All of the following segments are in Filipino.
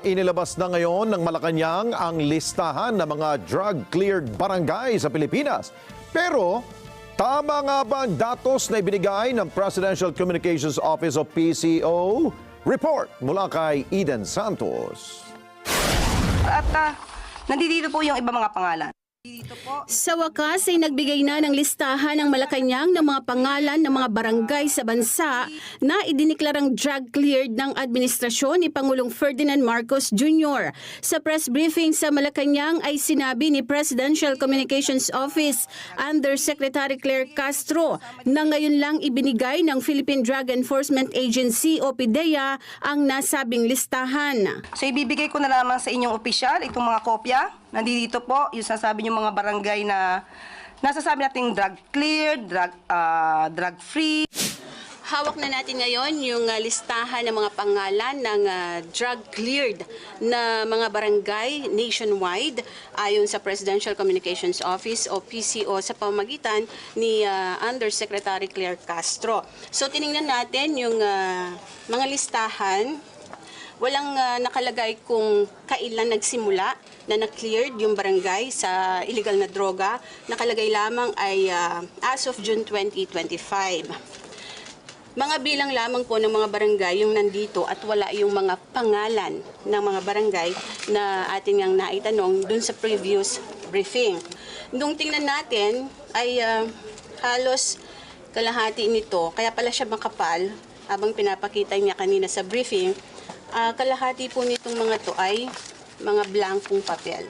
Inilabas na ngayon ng Malacanang ang listahan ng mga drug-cleared barangay sa Pilipinas. Pero, tama nga ba ang datos na ibinigay ng Presidential Communications Office o PCO? Report mula kay Eden Santos. At nandito po yung iba mga pangalan. Dito po. Sa wakas ay nagbigay na ng listahan ng Malacanang ng mga pangalan ng mga barangay sa bansa na idiniklarang drug-cleared ng administrasyon ni Pangulong Ferdinand Marcos Jr. Sa press briefing sa Malacanang ay sinabi ni Presidential Communications Office Undersecretary Claire Castro na ngayon lang ibinigay ng Philippine Drug Enforcement Agency o PDEA ang nasabing listahan. So ibibigay ko na lamang sa inyong opisyal itong mga kopya. Nandito po yung sasabi yung mga barangay na nasasabi nating drug cleared, drug free. Hawak na natin ngayon yung listahan ng mga pangalan ng drug cleared na mga barangay nationwide ayon sa Presidential Communications Office o PCO sa pamamagitan ni Undersecretary Claire Castro. So tiningnan natin yung mga listahan. Walang nakalagay kung kailan nagsimula na na-cleared yung barangay sa illegal na droga. Nakalagay lamang ay as of June 2025. Mga bilang lamang po ng mga barangay yung nandito at wala yung mga pangalan ng mga barangay na ating ang naitanong dun sa previous briefing. Nung tingnan natin ay halos kalahati nito, kaya pala siya makapal habang pinapakita niya kanina sa briefing. Kalahati po nitong mga to ay mga blankong papel.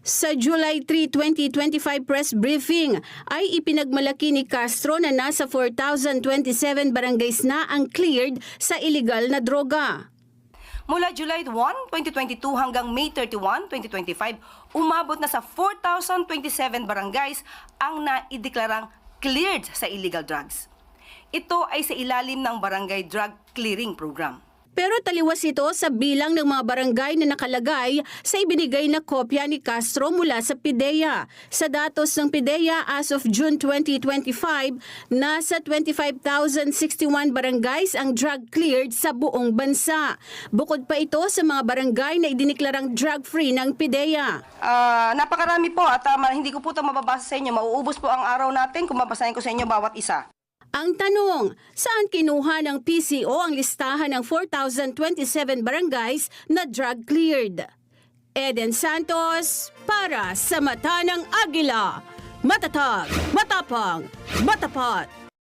Sa July 3, 2025 press briefing ay ipinagmalaki ni Castro na nasa 4,027 barangays na ang cleared sa illegal na droga. Mula July 1, 2022 hanggang May 31, 2025, umabot na sa 4,027 barangays ang naideklarang cleared sa illegal drugs. Ito ay sa ilalim ng Barangay Drug Clearing Program. Pero taliwas ito sa bilang ng mga barangay na nakalagay sa ibinigay na kopya ni Castro mula sa PDEA. Sa datos ng PDEA as of June 2025, nasa 25,061 barangays ang drug cleared sa buong bansa. Bukod pa ito sa mga barangay na idiniklarang drug-free ng PDEA. Napakarami po at hindi ko po ito mababasa sa inyo. Mauubos po ang araw natin kung mabasahin ko sa inyo bawat isa. Ang tanong, saan kinuha ng PCO ang listahan ng 4,027 barangays na drug cleared? Eden Santos para sa Mata ng Agila. Matatag, matapang, matapat.